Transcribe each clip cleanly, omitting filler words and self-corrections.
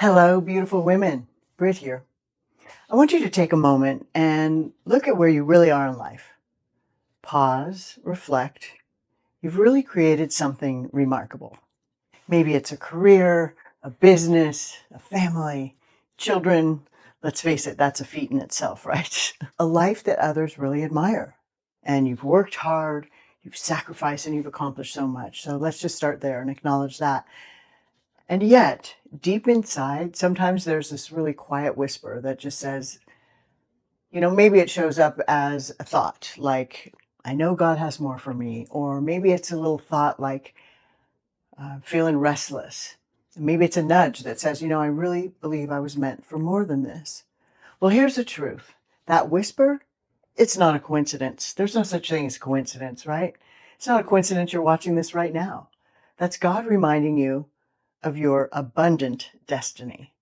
Hello, beautiful women. Britt here. I want you to take a moment and look at where you really are in life. Pause, reflect. You've really created something remarkable. Maybe it's a career, a business, a family, children. Let's face it, that's a feat in itself, right? A life that others really admire. And you've worked hard, you've sacrificed, and you've accomplished so much. So let's just start there and acknowledge that. And yet, deep inside, sometimes there's this really quiet whisper that just says, maybe it shows up as a thought like, I know God has more for me. Or maybe it's a little thought like, feeling restless. Maybe it's a nudge that says, I really believe I was meant for more than this. Well, here's the truth. That whisper, it's not a coincidence. There's no such thing as coincidence, right? It's not a coincidence you're watching this right now. That's God reminding you of your abundant destiny.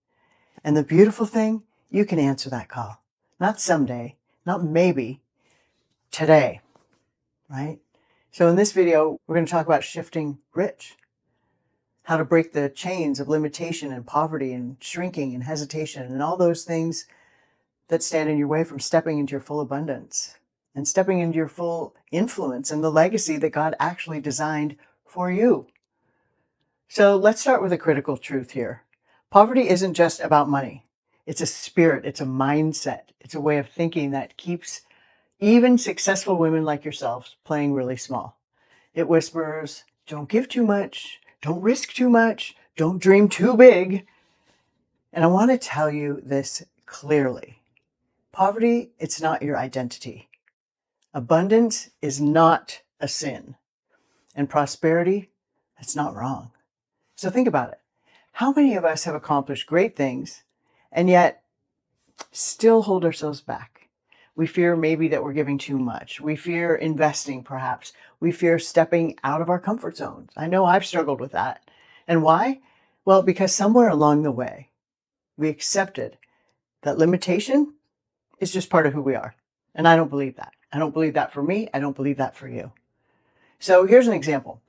And the beautiful thing, you can answer that call. Not someday, not maybe, today, right? So in this video, we're going to talk about shifting rich, how to break the chains of limitation and poverty and shrinking and hesitation and all those things that stand in your way from stepping into your full abundance and stepping into your full influence and the legacy that God actually designed for you. So let's start with a critical truth here. Poverty isn't just about money. It's a spirit, it's a mindset, it's a way of thinking that keeps even successful women like yourselves playing really small. It whispers, don't give too much, don't risk too much, don't dream too big. And I want to tell you this clearly. Poverty, it's not your identity. Abundance is not a sin. And prosperity, that's not wrong. So think about it. How many of us have accomplished great things and yet still hold ourselves back? We fear maybe that we're giving too much. We fear investing, perhaps. We fear stepping out of our comfort zones. I know I've struggled with that. And why? Well, because somewhere along the way, we accepted that limitation is just part of who we are. And I don't believe that. I don't believe that for me. I don't believe that for you. So here's an example.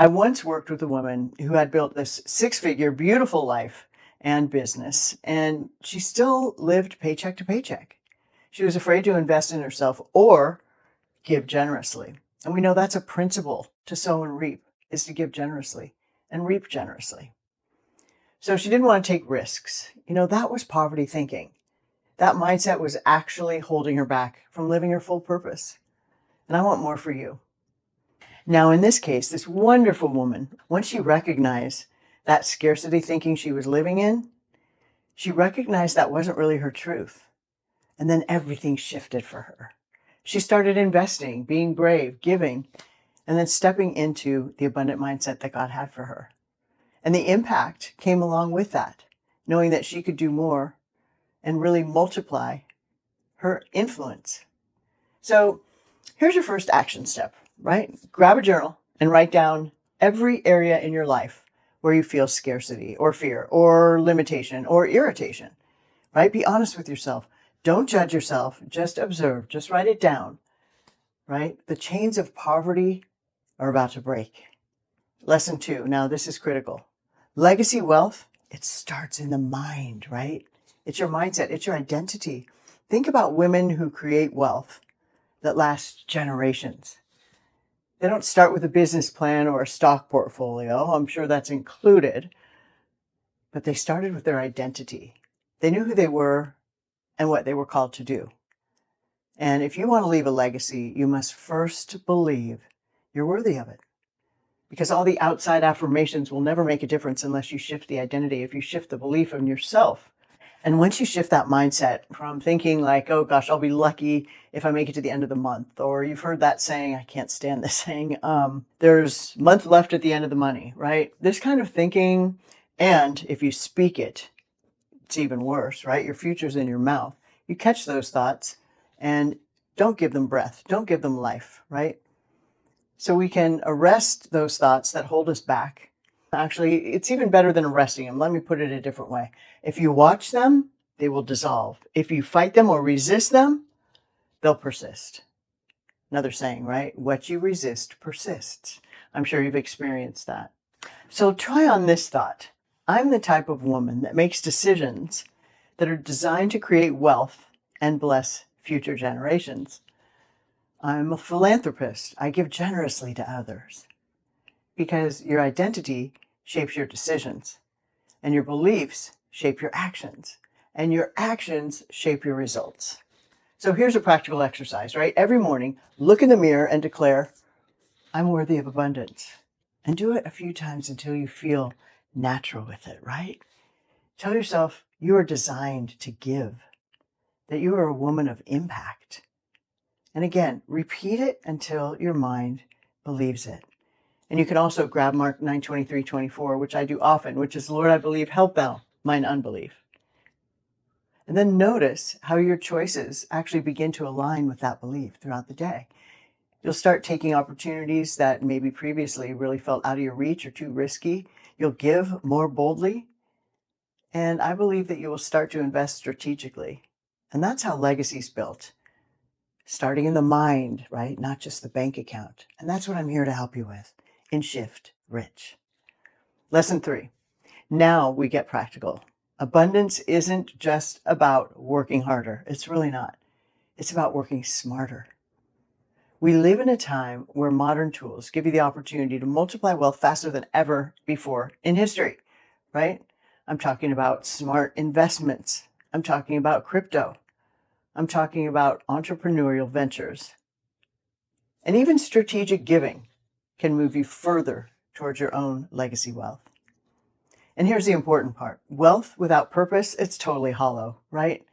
I once worked with a woman who had built this six-figure, beautiful life and business, and she still lived paycheck to paycheck. She was afraid to invest in herself or give generously. And we know that's a principle to sow and reap, is to give generously and reap generously. So she didn't want to take risks. That was poverty thinking. That mindset was actually holding her back from living her full purpose. And I want more for you. Now, in this case, this wonderful woman, once she recognized that scarcity thinking she was living in, she recognized that wasn't really her truth. And then everything shifted for her. She started investing, being brave, giving, and then stepping into the abundant mindset that God had for her. And the impact came along with that, knowing that she could do more and really multiply her influence. So here's your first action step, right? Grab a journal and write down every area in your life where you feel scarcity or fear or limitation or irritation, right? Be honest with yourself. Don't judge yourself. Just observe. Just write it down, right? The chains of poverty are about to break. Lesson 2. Now, this is critical. Legacy wealth, it starts in the mind, right? It's your mindset. It's your identity. Think about women who create wealth that lasts generations. They don't start with a business plan or a stock portfolio. I'm sure that's included. But they started with their identity. They knew who they were and what they were called to do. And if you want to leave a legacy, you must first believe you're worthy of it. Because all the outside affirmations will never make a difference unless you shift the identity, if you shift the belief in yourself. And once you shift that mindset from thinking like, oh gosh, I'll be lucky if I make it to the end of the month, or you've heard that saying, I can't stand this saying, there's a month left at the end of the money, right? This kind of thinking, and if you speak it, it's even worse, right? Your future's in your mouth. You catch those thoughts and don't give them breath. Don't give them life, right? So we can arrest those thoughts that hold us back. Actually, it's even better than arresting them. Let me put it a different way. If you watch them, they will dissolve. If you fight them or resist them, they'll persist. Another saying, right? What you resist persists. I'm sure you've experienced that. So try on this thought. I'm the type of woman that makes decisions that are designed to create wealth and bless future generations. I'm a philanthropist. I give generously to others because your identity shapes your decisions, and your beliefs shape your actions, and your actions shape your results. So here's a practical exercise, right? Every morning, look in the mirror and declare, I'm worthy of abundance. And do it a few times until you feel natural with it, right? Tell yourself you are designed to give, that you are a woman of impact. And again, repeat it until your mind believes it. And you can also grab Mark 9:23-24, which I do often, which is, Lord, I believe, help thou mine unbelief. And then notice how your choices actually begin to align with that belief throughout the day. You'll start taking opportunities that maybe previously really felt out of your reach or too risky. You'll give more boldly. And I believe that you will start to invest strategically. And that's how legacy is built. Starting in the mind, right? Not just the bank account. And that's what I'm here to help you with in Shift Rich. Lesson 3. Now we get practical. Abundance isn't just about working harder. It's really not. It's about working smarter. We live in a time where modern tools give you the opportunity to multiply wealth faster than ever before in history, right? I'm talking about smart investments. I'm talking about crypto. I'm talking about entrepreneurial ventures. And even strategic giving can move you further towards your own legacy wealth. And here's the important part. Wealth without purpose, it's totally hollow, right?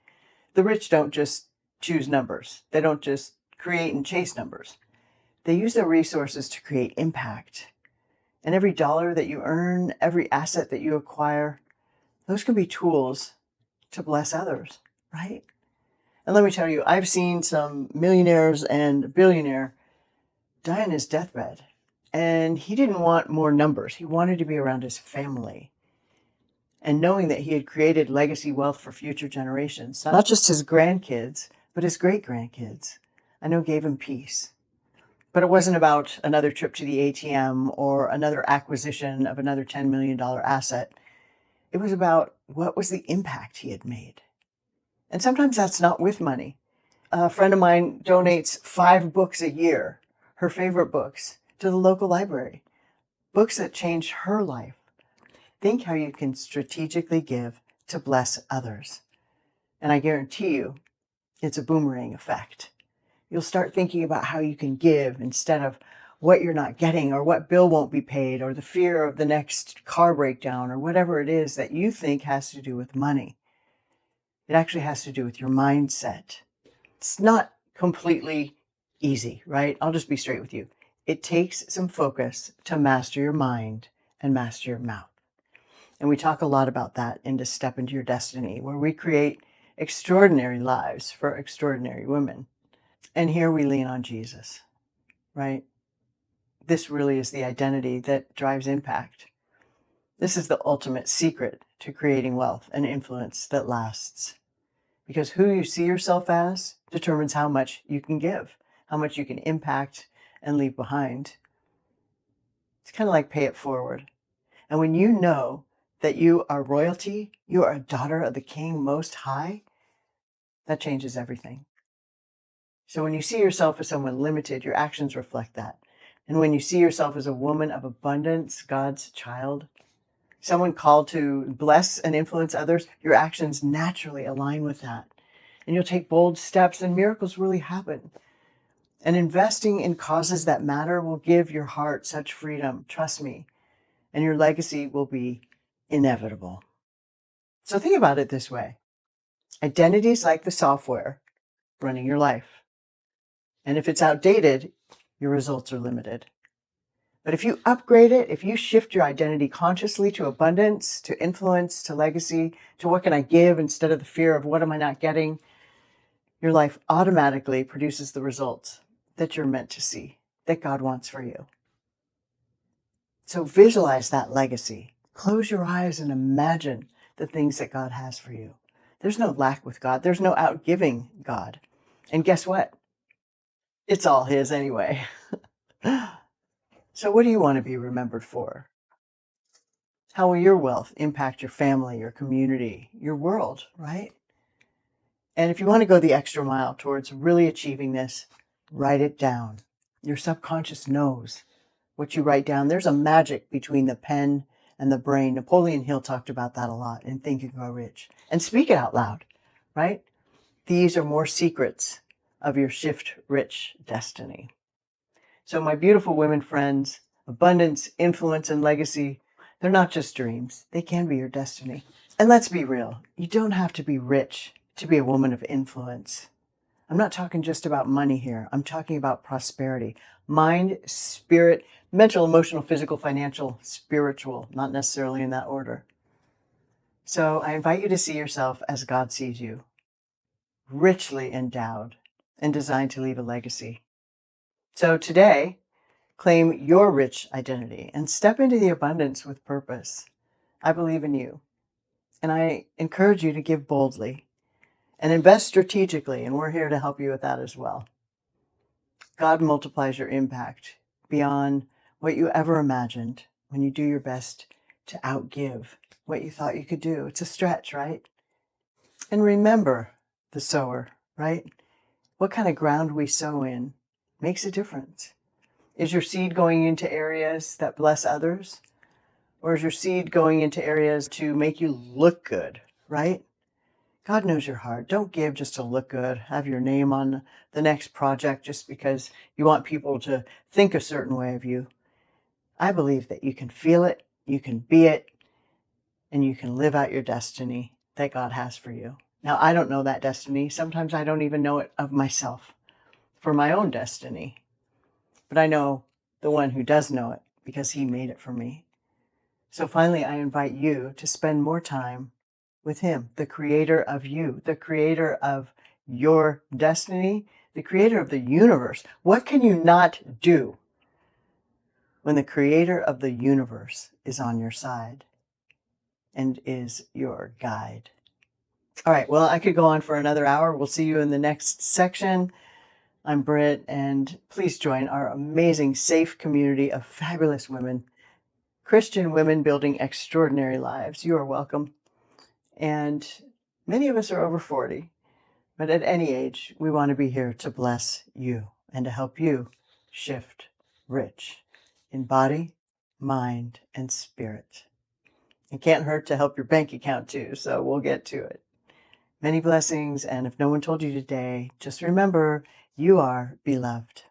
The rich don't just choose numbers. They don't just create and chase numbers. They use their resources to create impact. And every dollar that you earn, every asset that you acquire, those can be tools to bless others, right? And let me tell you, I've seen some millionaires and billionaire die on his deathbed. And he didn't want more numbers. He wanted to be around his family. And knowing that he had created legacy wealth for future generations, not just his grandkids, but his great-grandkids, I know gave him peace. But it wasn't about another trip to the ATM or another acquisition of another $10 million asset. It was about what was the impact he had made. And sometimes that's not with money. A friend of mine donates 5 books a year, her favorite books, to the local library. Books that changed her life. Think how you can strategically give to bless others. And I guarantee you, it's a boomerang effect. You'll start thinking about how you can give instead of what you're not getting or what bill won't be paid or the fear of the next car breakdown or whatever it is that you think has to do with money. It actually has to do with your mindset. It's not completely easy, right? I'll just be straight with you. It takes some focus to master your mind and master your mouth. And we talk a lot about that in To Step Into Your Destiny, where we create extraordinary lives for extraordinary women. And here we lean on Jesus, right? This really is the identity that drives impact. This is the ultimate secret to creating wealth and influence that lasts. Because who you see yourself as determines how much you can give, how much you can impact and leave behind. It's kind of like pay it forward. And when you know that you are royalty, you are a daughter of the King Most High, that changes everything. So when you see yourself as someone limited, your actions reflect that. And when you see yourself as a woman of abundance, God's child, someone called to bless and influence others, your actions naturally align with that. And you'll take bold steps and miracles really happen. And investing in causes that matter will give your heart such freedom, trust me, and your legacy will be inevitable. So think about it this way. Identity is like the software running your life. And if it's outdated, your results are limited. But if you upgrade it, if you shift your identity consciously to abundance, to influence, to legacy, to what can I give instead of the fear of what am I not getting, your life automatically produces the results that you're meant to see, that God wants for you. So visualize that legacy. Close your eyes and imagine the things that God has for you. There's no lack with God. There's no outgiving God. And guess what? It's all His anyway. So what do you want to be remembered for? How will your wealth impact your family, your community, your world, right? And if you want to go the extra mile towards really achieving this, write it down. Your subconscious knows what you write down. There's a magic between the pen and the brain. Napoleon Hill talked about that a lot in Think and Grow Rich. And speak it out loud, right? These are more secrets of your shift rich destiny. So my beautiful women friends, abundance, influence, and legacy, they're not just dreams. They can be your destiny. And let's be real. You don't have to be rich to be a woman of influence. I'm not talking just about money here. I'm talking about prosperity. Mind, spirit, mental, emotional, physical, financial, spiritual, not necessarily in that order. So I invite you to see yourself as God sees you, richly endowed and designed to leave a legacy. So today, claim your rich identity and step into the abundance with purpose. I believe in you, and I encourage you to give boldly and invest strategically, and we're here to help you with that as well. God multiplies your impact beyond what you ever imagined when you do your best to outgive what you thought you could do. It's a stretch, right? And remember the sower, right? What kind of ground we sow in makes a difference. Is your seed going into areas that bless others? Or is your seed going into areas to make you look good, right? God knows your heart. Don't give just to look good, have your name on the next project just because you want people to think a certain way of you. I believe that you can feel it, you can be it, and you can live out your destiny that God has for you. Now, I don't know that destiny. Sometimes I don't even know it of myself for my own destiny. But I know the one who does know it because he made it for me. So finally, I invite you to spend more time with him, the creator of you, the creator of your destiny, the creator of the universe. What can you not do when the creator of the universe is on your side and is your guide? All right, well, I could go on for another hour. We'll see you in the next section. I'm Britt, and please join our amazing, safe community of fabulous women, Christian women building extraordinary lives. You are welcome. And many of us are over 40, but at any age, we want to be here to bless you and to help you shift rich in body, mind, and spirit. It can't hurt to help your bank account too, so we'll get to it. Many blessings, and if no one told you today, just remember you are beloved.